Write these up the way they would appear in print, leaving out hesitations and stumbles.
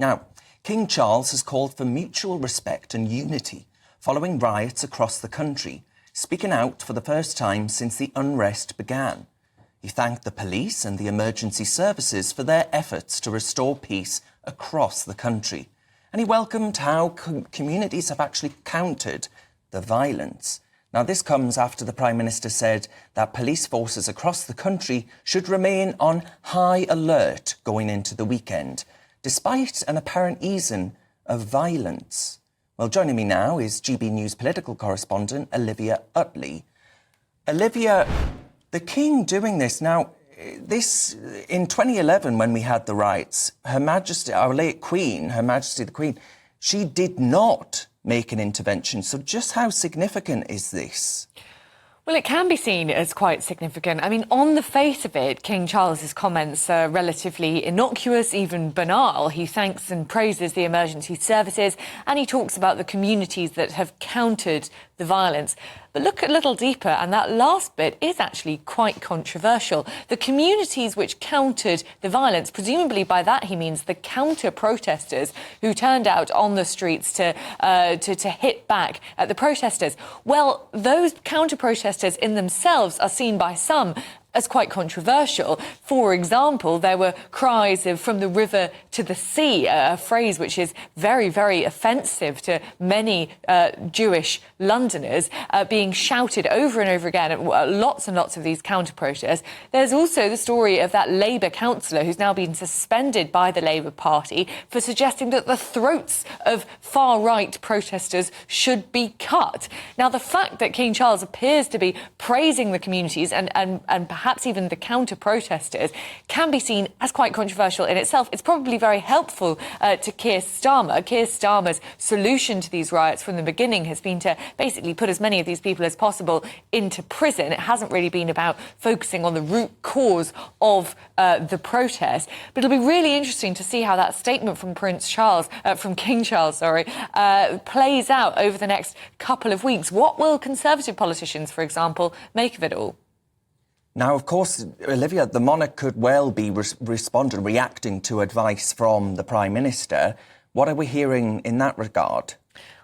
Now, King Charles has called for mutual respect and unity following riots across the country, speaking out for the first time since the unrest began. He thanked the police and the emergency services for their efforts to restore peace across the country. And he welcomed how communities have actually countered the violence. Now, this comes after the Prime Minister said that police forces across the country should remain on high alert going into the weekend, despite an apparent easing of violence. Well, joining me now is GBNews political correspondent Olivia Utley. Olivia, the King doing this now, this in 2011 when we had the riots, Her Majesty, our late Queen, Her Majesty the Queen, she did not make an intervention. So just how significant is this? Well, it can be seen as quite significant. I mean, on the face of it, King Charles's comments are relatively innocuous, even banal. He thanks and praises the emergency services, and he talks about the communities that have countered the violence. But look a little deeper, and that last bit is actually quite controversial. The communities which countered the violence, presumably by that he means the counter-protesters who turned out on the streets to hit back at the protesters. Well, those counter-protesters in themselves are seen by some as quite controversial. For example, there were cries of "from the river to the sea," a phrase which is very, very offensive to many Jewish Londoners, being shouted over and over again at lots and lots of these counter-protests. There's also the story of that Labour councillor who's now been suspended by the Labour Party for suggesting that the throats of far-right protesters should be cut. Now, the fact that King Charles appears to be praising the communities and perhaps even the counter-protesters can be seen as quite controversial in itself. It's probably very helpful to Keir Starmer. Keir Starmer's solution to these riots from the beginning has been to basically put as many of these people as possible into prison. It hasn't really been about focusing on the root cause of the protest. But it'll be really interesting to see how that statement from King Charles, plays out over the next couple of weeks. What will Conservative politicians, for example, make of it all? Now, of course, Olivia, the monarch could well be reacting to advice from the Prime Minister. What are we hearing in that regard?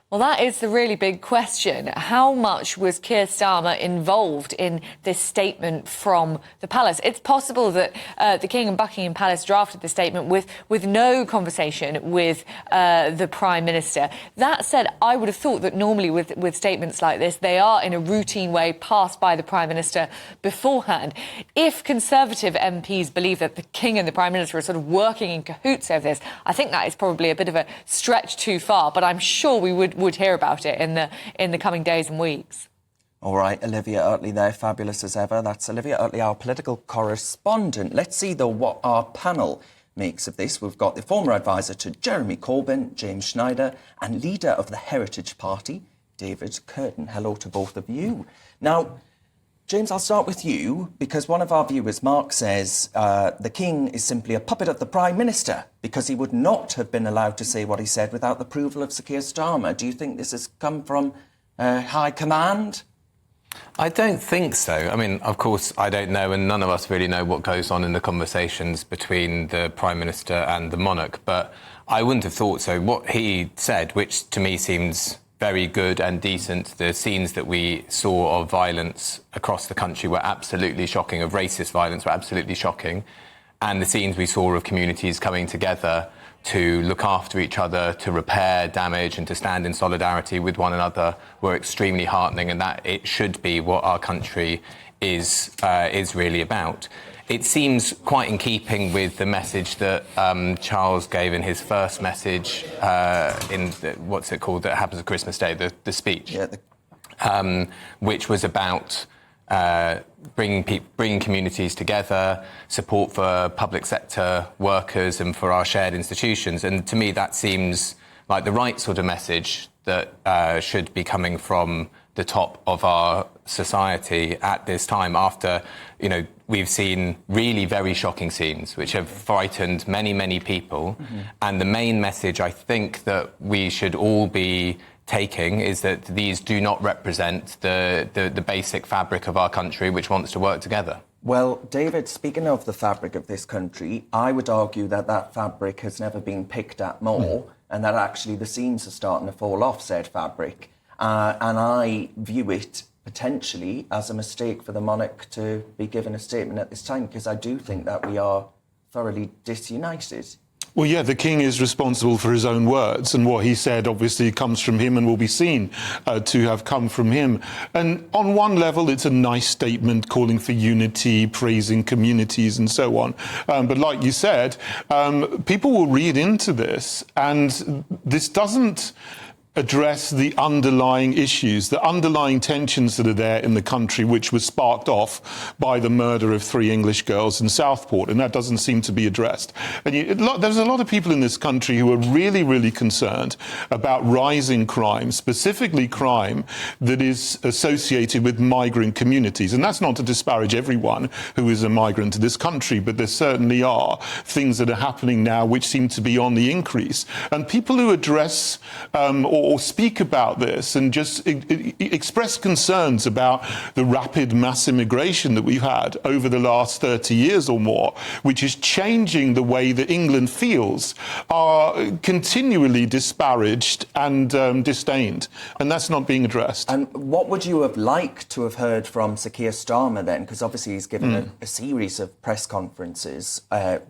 Well, that is the really big question. How much was Keir Starmer involved in this statement from the palace? It's possible that the King and Buckingham Palace drafted the statement with no conversation with the Prime Minister. That said, I would have thought that normally with statements like this, they are in a routine way passed by the Prime Minister beforehand. If Conservative MPs believe that the King and the Prime Minister are sort of working in cahoots over this, I think that is probably a bit of a stretch too far, but I'm sure we would hear about it in the coming days and weeks. All right, Olivia Utley there, fabulous as ever. That's Olivia Utley, our political correspondent. Let's see, though, what our panel makes of this. We've got the former advisor to Jeremy Corbyn, James Schneider, and leader of the Heritage Party, David Curtin. Hello to both of you. Now, James, I'll start with you, because one of our viewers, Mark, says the King is simply a puppet of the Prime Minister because he would not have been allowed to say what he said without the approval of Sir Keir Starmer. Do you think this has come from high command? I don't think so. I mean, of course, I don't know, and none of us really know what goes on in the conversations between the Prime Minister and the monarch, but I wouldn't have thought so. What he said, which to me seems very good and decent. The scenes that we saw of violence across the country were absolutely shocking, of racist violence were absolutely shocking. And the scenes we saw of communities coming together to look after each other, to repair damage and to stand in solidarity with one another were extremely heartening, and that it should be what our country is really about. It seems quite in keeping with the message that Charles gave in his first message what's it called, that happens on Christmas Day, the speech, which was about bringing communities together, support for public sector workers and for our shared institutions. And to me, that seems like the right sort of message that should be coming from the top of our society at this time, after, we've seen really very shocking scenes which have frightened many, many people. Mm-hmm. And the main message I think that we should all be taking is that these do not represent the basic fabric of our country, which wants to work together. Well, David, speaking of the fabric of this country, I would argue that that fabric has never been picked at more, and that actually the seams are starting to fall off said fabric. And I view it potentially as a mistake for the monarch to be given a statement at this time, because I do think that we are thoroughly disunited. Well, yeah, the king is responsible for his own words, and what he said obviously comes from him and will be seen to have come from him. And on one level, it's a nice statement calling for unity, praising communities and so on. But like you said, people will read into this, and this doesn't address the underlying issues, the underlying tensions that are there in the country, which was sparked off by the murder of 3 English girls in Southport, and that doesn't seem to be addressed. And there's a lot of people in this country who are really, really concerned about rising crime, specifically crime that is associated with migrant communities. And that's not to disparage everyone who is a migrant to this country, but there certainly are things that are happening now which seem to be on the increase. And people who address or speak about this and just express concerns about the rapid mass immigration that we've had over the last 30 years or more, which is changing the way that England feels, are continually disparaged and disdained. And that's not being addressed. And what would you have liked to have heard from Sir Keir Starmer then? Because obviously he's given a series of press conferences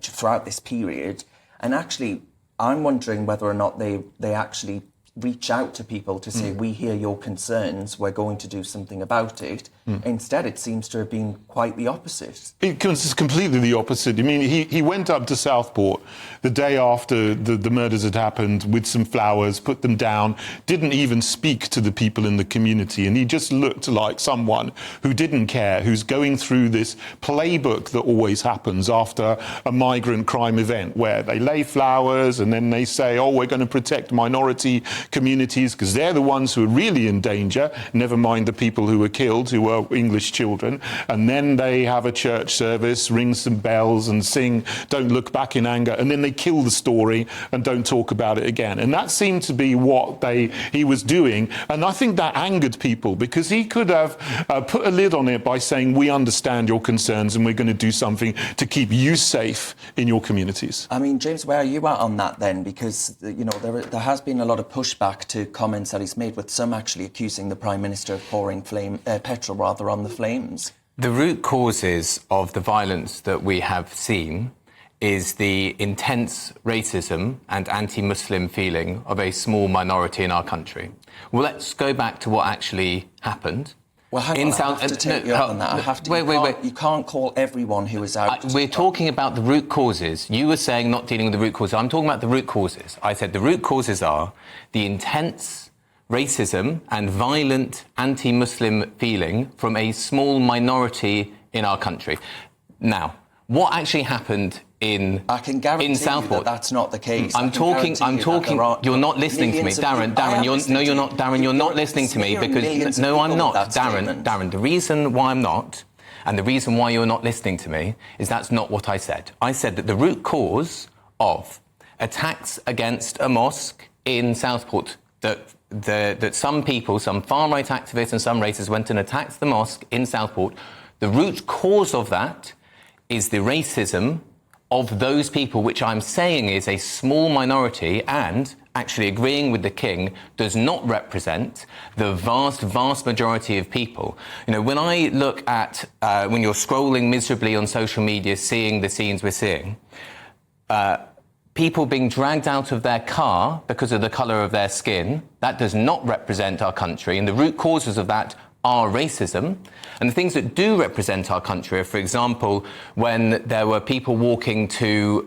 throughout this period. And actually, I'm wondering whether or not they actually reach out to people to say, we hear your concerns, we're going to do something about it. Instead, it seems to have been quite the opposite. It's completely the opposite. I mean, he went up to Southport the day after the murders had happened with some flowers, put them down, didn't even speak to the people in the community. And he just looked like someone who didn't care, who's going through this playbook that always happens after a migrant crime event, where they lay flowers and then they say, oh, we're going to protect minority communities because they're the ones who are really in danger, never mind the people who were killed, who were English children. And then they have a church service, ring some bells and sing Don't Look Back in Anger, and then they kill the story and don't talk about it again. And that seemed to be what he was doing. And I think that angered people, because he could have put a lid on it by saying, we understand your concerns and we're going to do something to keep you safe in your communities. I mean, James, where are you at on that then? Because, you know, there has been a lot of pushback to comments that he's made, with some actually accusing the Prime Minister of pouring petrol on the flames. The root causes of the violence that we have seen is the intense racism and anti-Muslim feeling of a small minority in our country. Well, let's go back to what actually happened. Well, hang on, I have to take you up on that. I have to, wait. You can't call everyone who is out. We're talking about the root causes. You were saying not dealing with the root causes. I'm talking about the root causes. I said the root causes are the intense racism and violent anti-Muslim feeling from a small minority in our country. Now, what actually happened in Southport? I can guarantee you that that's not the case. I'm talking. You're not listening to me, Darren. You're not listening to me, because no, I'm not, Darren. The reason why I'm not, and the reason why you're not listening to me, is that's not what I said. I said that the root cause of attacks against a mosque in Southport, that some people, some far-right activists and some racists went and attacked the mosque in Southport, the root cause of that is the racism of those people, which I'm saying is a small minority, and actually agreeing with the King does not represent the vast majority of people. You know, when I look at, when you're scrolling miserably on social media, seeing the scenes we're seeing, people being dragged out of their car because of the colour of their skin, that does not represent our country. And the root causes of that are racism. And the things that do represent our country are, for example, when there were people walking to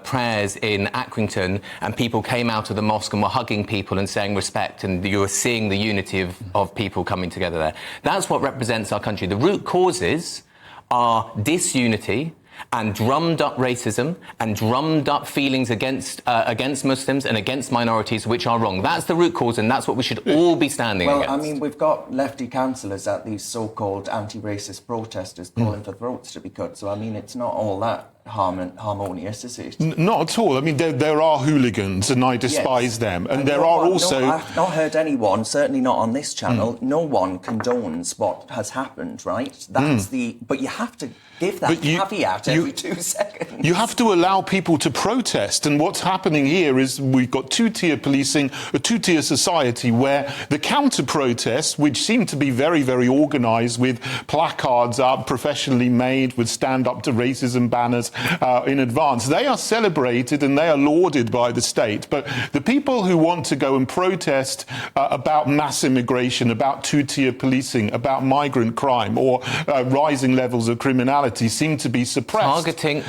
prayers in Accrington and people came out of the mosque and were hugging people and saying respect, and you were seeing the unity of people coming together there. That's what represents our country. The root causes are disunity and drummed up racism and drummed up feelings against Muslims and against minorities, which are wrong. That's the root cause, and that's what we should all be standing against. Well, I mean, we've got lefty councillors at these so-called anti-racist protesters calling for throats to be cut. So, I mean, it's not all that harmonious, is it? Not at all. I mean, there are hooligans, and I despise them. And there are also... No, I've not heard anyone, certainly not on this channel, no one condones what has happened, right? That's But you have to give that caveat every 2 seconds. You have to allow people to protest. And what's happening here is we've got two-tier policing, a two-tier society where the counter-protests, which seem to be very, very organised with placards up, professionally made, with stand-up to racism banners in advance, they are celebrated and they are lauded by the state. But the people who want to go and protest about mass immigration, about two-tier policing, about migrant crime or rising levels of criminality seem to be suppressed. Targeting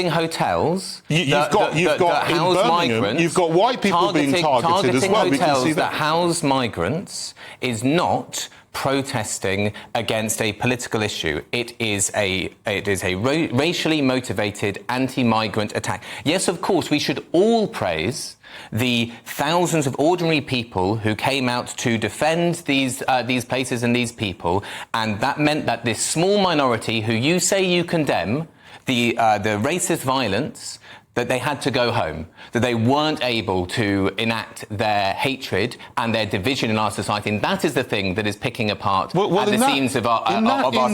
hotels. You've got in Birmingham, you've got white people being targeted as well. We can see that house migrants is not protesting against a political issue. It is a racially motivated anti-migrant attack. Yes, of course, we should all praise the thousands of ordinary people who came out to defend these places and these people, and that meant that this small minority who you say you condemn, the racist violence, that they had to go home, that they weren't able to enact their hatred and their division in our society. And that is the thing that is picking apart at the seams of our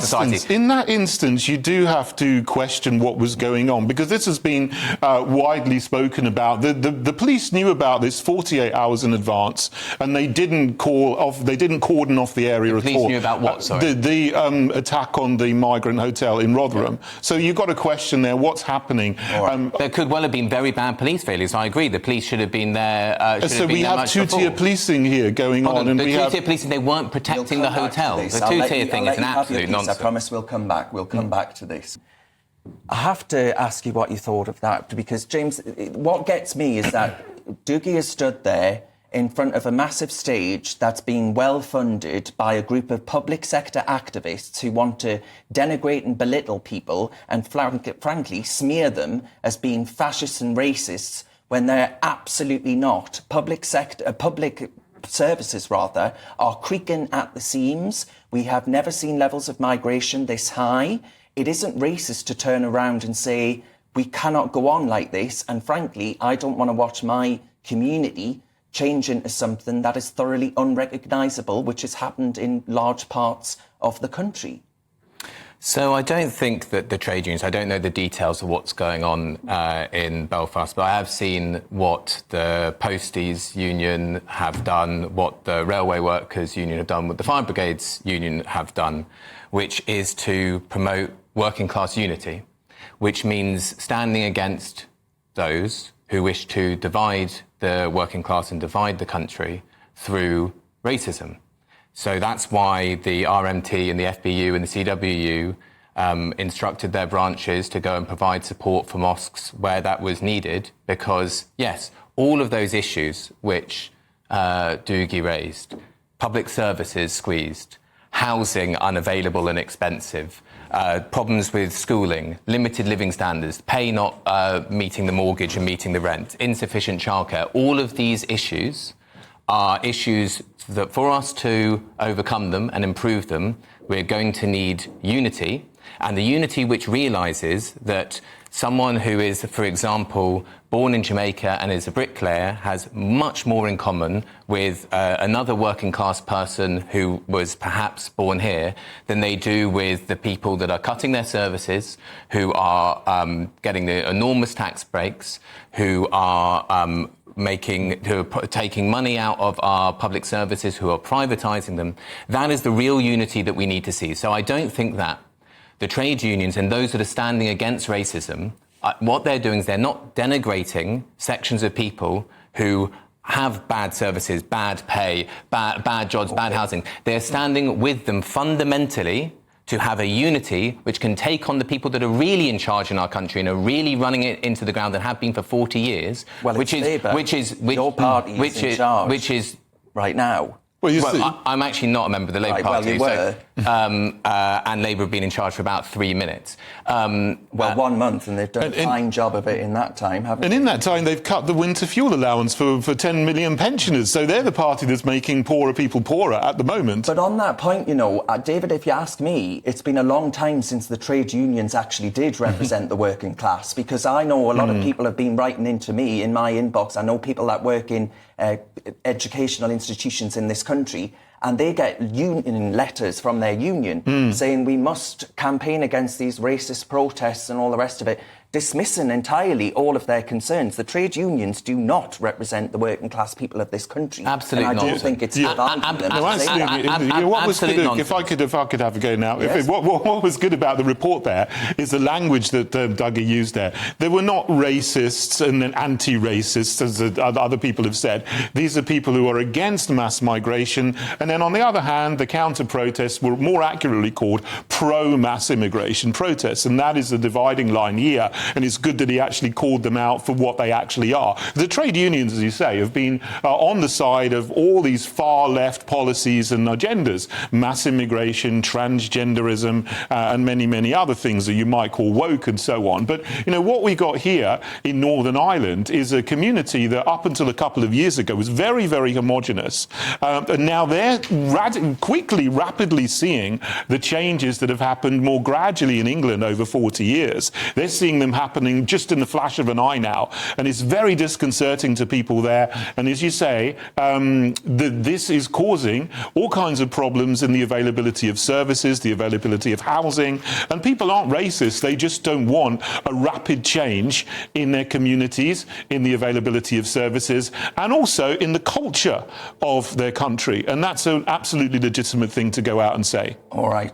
society. In that instance, you do have to question what was going on, because this has been widely spoken about. The police knew about this 48 hours in advance, and they didn't cordon off the area at all. The police knew about what, sorry? The attack on the migrant hotel in Rotherham. Yeah. So you've got a question there, what's happening? Right. There could well have been very bad police failures. I agree. The police should have been there. So we have two-tier policing here going on. And the two-tier policing, they weren't protecting the hotel. The two-tier thing is an absolute nonsense. I promise we'll come back. We'll come back to this. I have to ask you what you thought of that, because, James, what gets me is that Doogie has stood there in front of a massive stage that's being well funded by a group of public sector activists who want to denigrate and belittle people and frankly smear them as being fascists and racists when they're absolutely not. Public services are creaking at the seams. We have never seen levels of migration this high. It isn't racist to turn around and say we cannot go on like this, and frankly I don't want to watch my community change into something that is thoroughly unrecognisable, which has happened in large parts of the country. So I don't think that the trade unions, I don't know the details of what's going on in Belfast, but I have seen what the Posties Union have done, what the Railway Workers Union have done, what the Fire Brigades Union have done, which is to promote working class unity, which means standing against those who wish to divide the working class and divide the country through racism. So that's why the RMT and the FBU and the CWU instructed their branches to go and provide support for mosques where that was needed, because, yes, all of those issues which Doogie raised, public services squeezed, housing unavailable and expensive, problems with schooling, limited living standards, pay not meeting the mortgage and meeting the rent, insufficient childcare. All of these issues are issues that for us to overcome them and improve them, we're going to need unity, and the unity which realises that someone who is, for example, born in Jamaica and is a bricklayer has much more in common with another working class person who was perhaps born here than they do with the people that are cutting their services, who are getting the enormous tax breaks, who are taking money out of our public services, who are privatising them. That is the real unity that we need to see. So I don't think that the trade unions and those that are standing against racism, what they're doing is they're not denigrating sections of people who have bad services, bad pay, bad jobs, bad housing. They're standing with them fundamentally to have a unity which can take on the people that are really in charge in our country and are really running it into the ground and have been for 40 years. Well, your party is in charge right now. Well, I'm actually not a member of the Labour Party. Well, you were. And Labour have been in charge for about 3 minutes. 1 month, and they've done a fine job of it in that time, haven't they? And in that time, they've cut the winter fuel allowance for 10 million pensioners. So they're the party that's making poorer people poorer at the moment. But on that point, David, if you ask me, it's been a long time since the trade unions actually did represent the working class, because I know a lot of people have been writing into me in my inbox. I know people that work in educational institutions in this country, and they get union letters from their union saying we must campaign against these racist protests and all the rest of it, dismissing entirely all of their concerns. The trade unions do not represent the working class people of this country. Absolutely and I not. don't think it's What was good, if I could have a go now. Yes. What was good about the report there is the language that Dougie used there. They were not racists and anti-racists, as other people have said. These are people who are against mass migration. And then on the other hand, the counter-protests were more accurately called pro-mass immigration protests. And that is the dividing line here. And it's good that he actually called them out for what they actually are. The trade unions, as you say, have been on the side of all these far-left policies and agendas, mass immigration, transgenderism, and many, many other things that you might call woke and so on. But, what we got here in Northern Ireland is a community that up until a couple of years ago was very, very homogenous. And now they're rapidly seeing the changes that have happened more gradually in England over 40 years. They're seeing them happening just in the flash of an eye now. And it's very disconcerting to people there. And as you say, this is causing all kinds of problems in the availability of services, the availability of housing. And people aren't racist. They just don't want a rapid change in their communities, in the availability of services, and also in the culture of their country. And that's an absolutely legitimate thing to go out and say. All right.